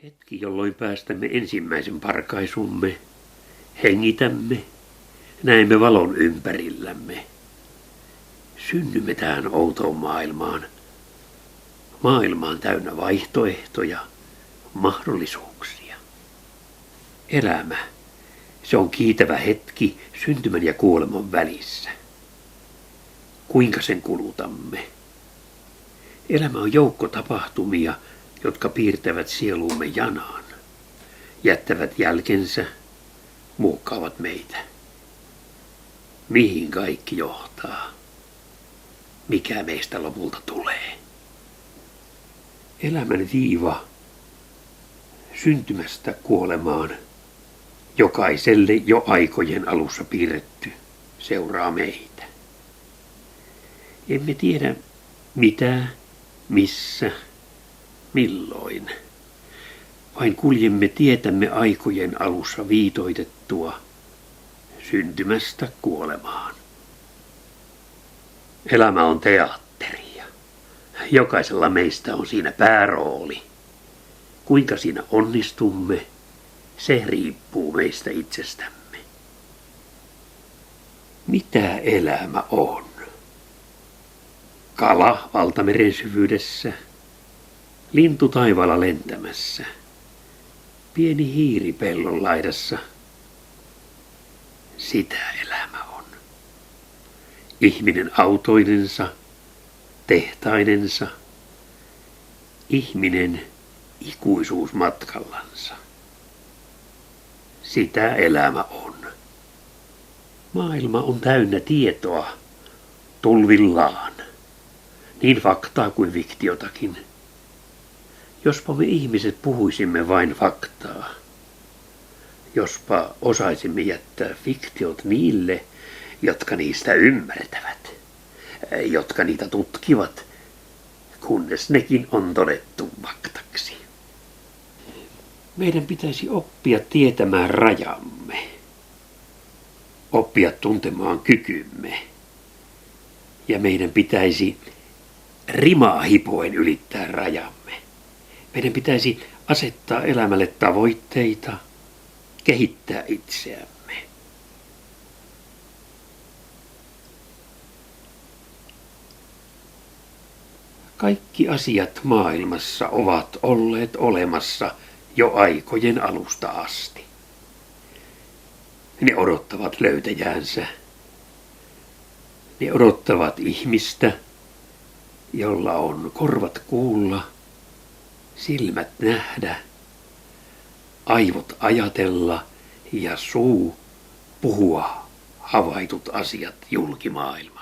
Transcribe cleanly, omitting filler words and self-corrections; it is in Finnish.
Hetki, jolloin päästämme ensimmäisen parkaisumme, hengitämme, näemme valon ympärillämme. Synnymme tähän outoon maailmaan täynnä vaihtoehtoja, mahdollisuuksia. Elämä, se on kiitävä hetki syntymän ja kuoleman välissä. Kuinka sen kulutamme? Elämä on joukko tapahtumia, jotka piirtävät sieluumme janaan, jättävät jälkensä, muokkaavat meitä. Mihin kaikki johtaa? Mikä meistä lopulta tulee? Elämän viiva syntymästä kuolemaan, jokaiselle jo aikojen alussa piirretty, seuraa meitä. Emme tiedä mitä, missä, milloin. Vain kuljemme tietämme aikojen alussa viitoitettua syntymästä kuolemaan. Elämä on teatteria. Jokaisella meistä on siinä päärooli. Kuinka siinä onnistumme, se riippuu meistä itsestämme. Mitä elämä on? Kala valtameren syvyydessä, lintu taivaalla lentämässä, pieni hiiri pellon laidassa. Sitä elämä on. Ihminen autoinensa, tehtainensa, ihminen ikuisuusmatkallansa. Sitä elämä on. Maailma on täynnä tietoa, tulvillaan, niin faktaa kuin fiktiotakin. Jospa me ihmiset puhuisimme vain faktaa. Jospa osaisimme jättää fiktiot niille, jotka niistä ymmärtävät, jotka niitä tutkivat, kunnes nekin on todettu faktaksi. Meidän pitäisi oppia tietämään rajamme, oppia tuntemaan kykymme, ja meidän pitäisi rimaa hipoen ylittää rajamme. Meidän pitäisi asettaa elämälle tavoitteita, kehittää itseämme. Kaikki asiat maailmassa ovat olleet olemassa jo aikojen alusta asti. Ne odottavat löytäjäänsä. Ne odottavat ihmistä, jolla on korvat kuulla, silmät nähdä, aivot ajatella ja suu puhua havaitut asiat julkimaailmaan.